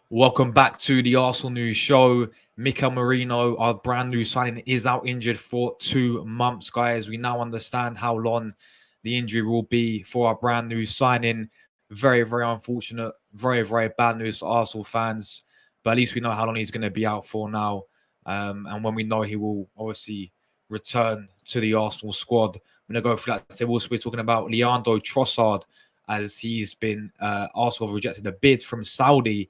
Welcome back to the Arsenal News Show. Mikel Merino, our brand new signing, is out injured for 2 months, guys. We now understand how long the injury will be for our brand new signing. Very, very unfortunate. Very, very bad news for Arsenal fans. But at least we know how long he's going to be out for now. And when we know he will obviously return to the Arsenal squad, I'm going to go through that. So we'll also be talking about Leandro Trossard, as he's been Arsenal have rejected a bid from Saudi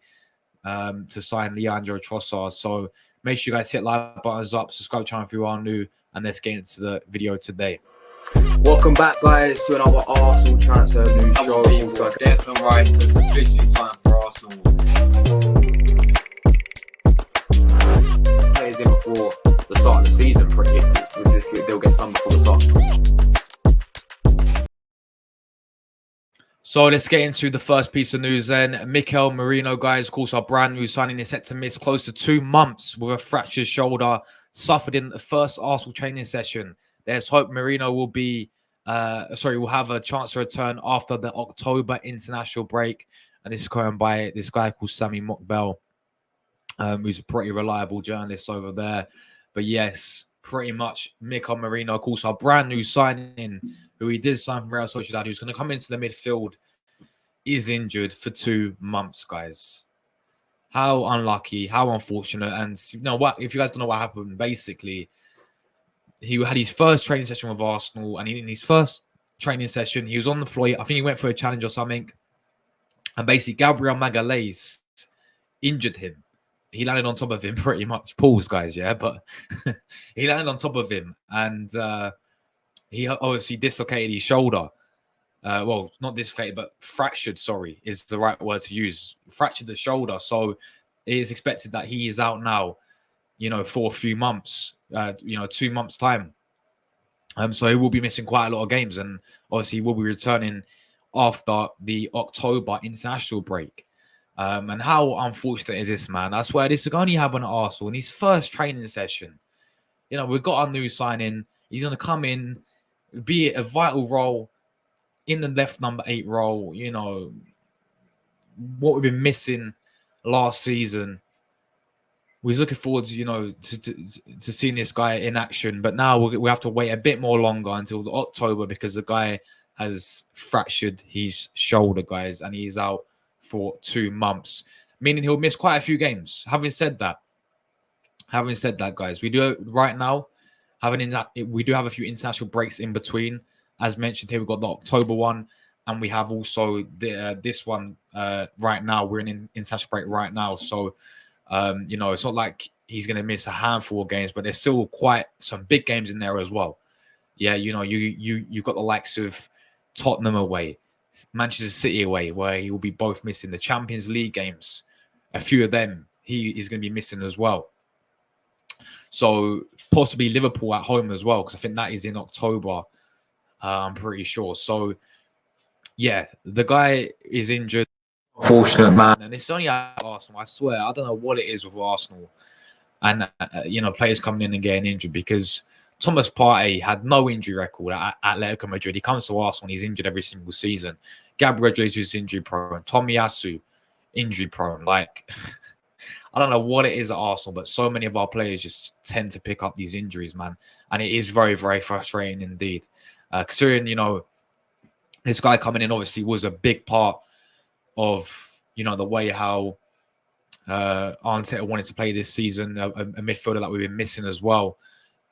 to sign Leandro Trossard. So make sure you guys hit like buttons up, subscribe to the channel if you are new, and let's get into the video today. Welcome back, guys, to another Arsenal transfer news show. Declan Rice has officially signed for Arsenal. Players in before the start of the season, they'll get done before the start. So let's get into the first piece of news then. Mikel Merino, guys, of course, our brand new signing, is set to miss close to 2 months with a fractured shoulder suffered in the first Arsenal training session. There's hope Merino will have a chance to return after the October international break. And this is going by this guy called Sammy Mikel, who's a pretty reliable journalist over there. But yes, pretty much Mikel Merino, of course, our brand new signing, who he did sign from Real Sociedad, who's going to come into the midfield, is injured for 2 months, guys. How unlucky, how unfortunate. And you know what? If you guys don't know what happened, basically, he had his first training session with Arsenal, and in his first training session, he was on the floor. I think he went for a challenge or something. And basically, Gabriel Magalhaes injured him. He landed on top of him pretty much. Pause, guys, yeah? But he landed on top of him, and he obviously dislocated his shoulder. Well, not dislocated, but fractured, sorry, is the right word to use. Fractured the shoulder. So it is expected that he is out now, for a few months, 2 months' time. So he will be missing quite a lot of games, and obviously he will be returning after the October international break. And how unfortunate is this, man? I swear, this will only happen at Arsenal in his first training session. We've got our new signing. He's going to come in, be a vital role in the left number 8 role. What we've been missing last season. We was looking forward to, to seeing this guy in action. But now we have to wait a bit more longer until October, because the guy has fractured his shoulder, guys, and he's out for 2 months, meaning he'll miss quite a few games. Having said that, guys, we do right now we do have a few international breaks in between. As mentioned here, we've got the October one, and we have also this one right now. We're in an international break right now, so it's not like he's going to miss a handful of games, but there's still quite some big games in there as well. Yeah, you've got the likes of Tottenham away, Manchester City away, where he will be both missing the Champions League games. A few of them he is going to be missing as well. So possibly Liverpool at home as well, because I think that is in October. I'm pretty sure. So yeah, the guy is injured. Unfortunate, man. And it's only at Arsenal. I swear, I don't know what it is with Arsenal and players coming in and getting injured, because Thomas Partey had no injury record at Atletico Madrid. He comes to Arsenal and he's injured every single season. Gabriel Jesus injury prone. Tomiyasu injury prone. Like, I don't know what it is at Arsenal, but so many of our players just tend to pick up these injuries, man. And it is very, very frustrating indeed. Considering, this guy coming in obviously was a big part of, the way how Arteta wanted to play this season, a midfielder that we've been missing as well.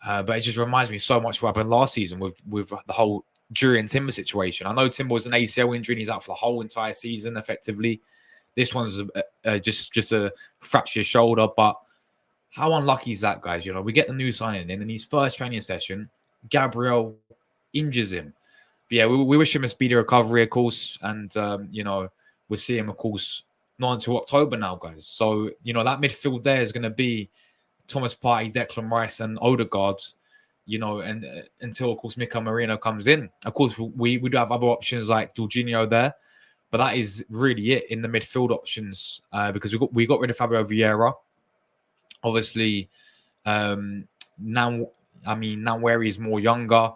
But it just reminds me so much of what happened last season with the whole Jurriën Timber situation. I know Timber was an ACL injury and he's out for the whole entire season, effectively. This one's just a fractured shoulder. But how unlucky is that, guys? We get the new signing in his first training session, Gabriel injures him. But yeah, we wish him a speedy recovery, of course. And, we'll see him, of course, not until October now, guys. So, that midfield there is going to be Thomas Partey, Declan Rice, and Odegaard, and until, of course, Mikel Merino comes in. Of course, we do have other options like Jorginho there, but that is really it in the midfield options, because we got rid of Fabio Vieira. Obviously, now where he's more younger,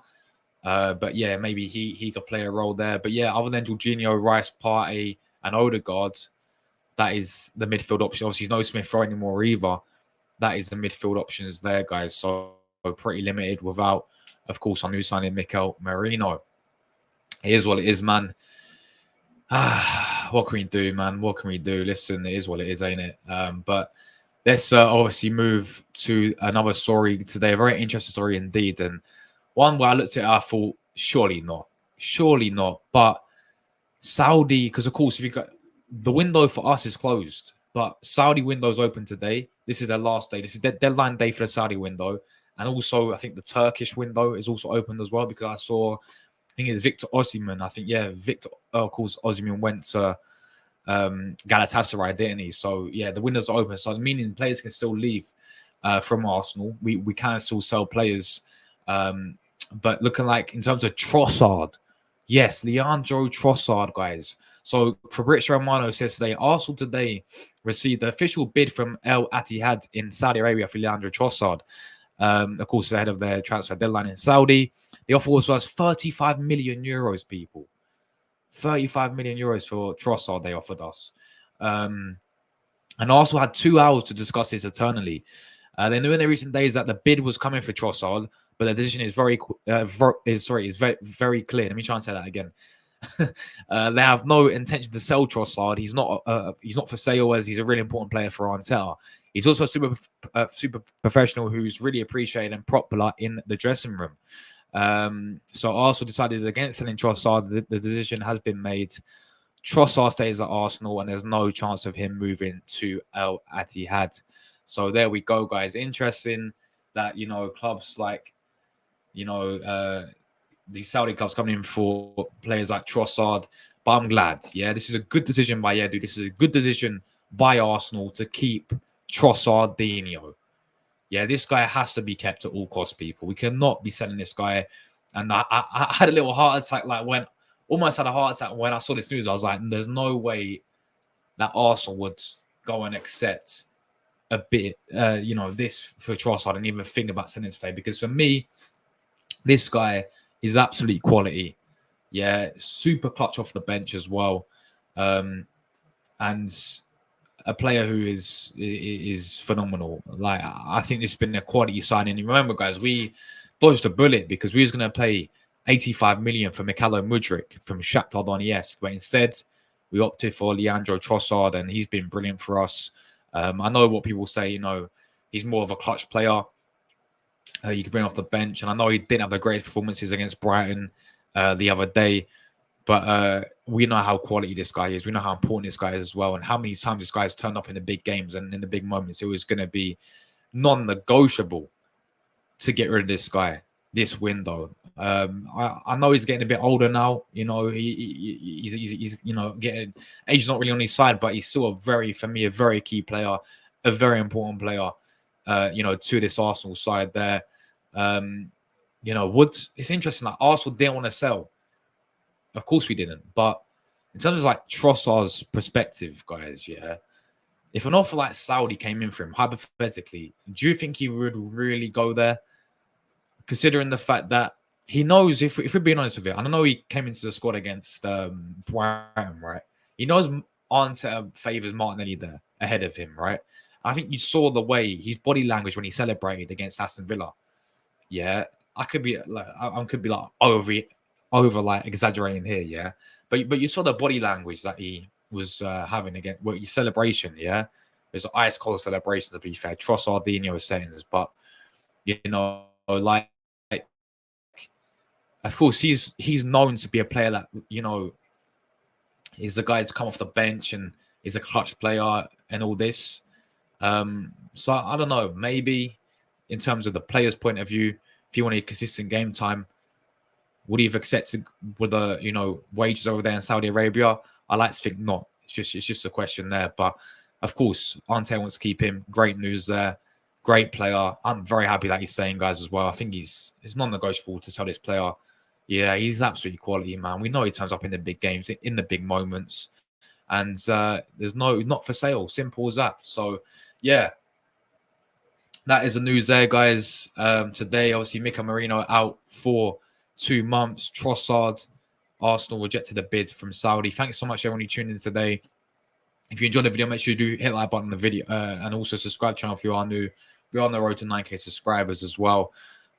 but yeah, maybe he could play a role there. But yeah, other than Jorginho, Rice, Partey, and Odegaard, that is the midfield option. Obviously, no Smith Rowe anymore either. That is the midfield options there, guys. So pretty limited without, of course, our new signing, Mikel Merino. It is what it is, man. What can we do, man? What can we do? Listen, it is what it is, ain't it? But let's obviously move to another story today. A very interesting story indeed. And one where I looked at it, I thought, surely not. Surely not. But Saudi, because of course, if you got the window for us is closed, but Saudi window's open today. This is their last day. This is their deadline day for the Saudi window. And also, I think the Turkish window is also opened as well, because I saw, I think it's Victor Osimhen. I think, yeah, Victor, of course, Osimhen went to Galatasaray, didn't he? So, yeah, the windows are open. So, meaning players can still leave from Arsenal. We can still sell players. But looking like, in terms of Trossard, yes, Leandro Trossard, guys. So Fabrizio Romano says today, Arsenal today received the official bid from Al Ittihad in Saudi Arabia for Leandro Trossard. Of course, ahead of their transfer deadline in Saudi. The offer was worth 35 million euros, people. 35 million euros for Trossard they offered us. And Arsenal had 2 hours to discuss this internally. They knew in the recent days that the bid was coming for Trossard, but the decision is very clear. Let me try and say that again. They have no intention to sell Trossard. He's not for sale, as he's a really important player for Arteta. He's also a super professional who's really appreciated and popular in the dressing room. So Arsenal decided against selling Trossard. The decision has been made. Trossard stays at Arsenal, and there's no chance of him moving to Al Ittihad. So there we go, guys. Interesting that, you know, clubs like, you know, these Saudi clubs coming in for players like Trossard. But I'm glad. Yeah, this is a good decision by Edu. This is a good decision by Arsenal to keep Trossardinho. Yeah, this guy has to be kept at all costs, people. We cannot be selling this guy. And I had a little heart attack, almost had a heart attack when I saw this news. I was like, there's no way that Arsenal would go and accept a bit, this for Trossard and even think about selling his play. Because for me, this guy is absolute quality. Yeah, super clutch off the bench as well. And a player who is phenomenal. Like, I think this has been a quality signing. And remember, guys, we dodged a bullet because we was going to pay 85 million for Mikel Mudryk from Shakhtar Donetsk, but instead we opted for Leandro Trossard, and he's been brilliant for us. I know what people say, you know, he's more of a clutch player. You can bring off the bench, and I know he didn't have the greatest performances against Brighton the other day, but we know how quality this guy is. We know how important this guy is as well, and how many times this guy has turned up in the big games and in the big moments. It was going to be non-negotiable to get rid of this guy this window. I know he's getting a bit older now. You know, he's you know, getting age is not really on his side, but he's still for me, a very key player, a very important player. To this Arsenal side there. It's interesting that Arsenal didn't want to sell. Of course we didn't. But in terms of like Trossard's perspective, guys, yeah, if an offer like Saudi came in for him, hypothetically, do you think he would really go there? Considering the fact that he knows, if we're being honest with it, I know he came into the squad against Brighton, right? He knows Arteta favours Martinelli there ahead of him, right? I think you saw the way his body language when he celebrated against Aston Villa. Yeah, I could be over like exaggerating here, yeah. But you saw the body language that he was having again. Well, your celebration, yeah. There's an ice cold celebration, to be fair. Trossardinho was saying this, but of course he's known to be a player that, you know, is the guy to come off the bench and is a clutch player and all this. So I don't know, maybe in terms of the player's point of view, if you wanted consistent game time, would he have accepted with the wages over there in Saudi Arabia? I like to think not. It's just a question there. But of course, Ante wants to keep him. Great news there. Great player. I'm very happy that he's staying, guys, as well. I think it's non-negotiable to sell this player. Yeah, he's absolutely quality, man. We know he turns up in the big games, in the big moments. And he's not for sale. Simple as that. So, yeah, that is the news there, guys. Today, obviously, Mikel Merino out for 2 months. Trossard, Arsenal rejected a bid from Saudi. Thanks so much, everyone who tuned in today. If you enjoyed the video, make sure you do hit the like button on the video and also subscribe channel if you are new. We're on the road to 9K subscribers as well.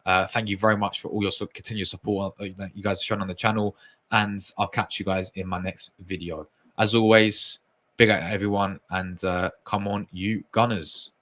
Thank you very much for all your continued support that you guys have shown on the channel, and I'll catch you guys in my next video. As always, big up everyone, and come on, you Gunners.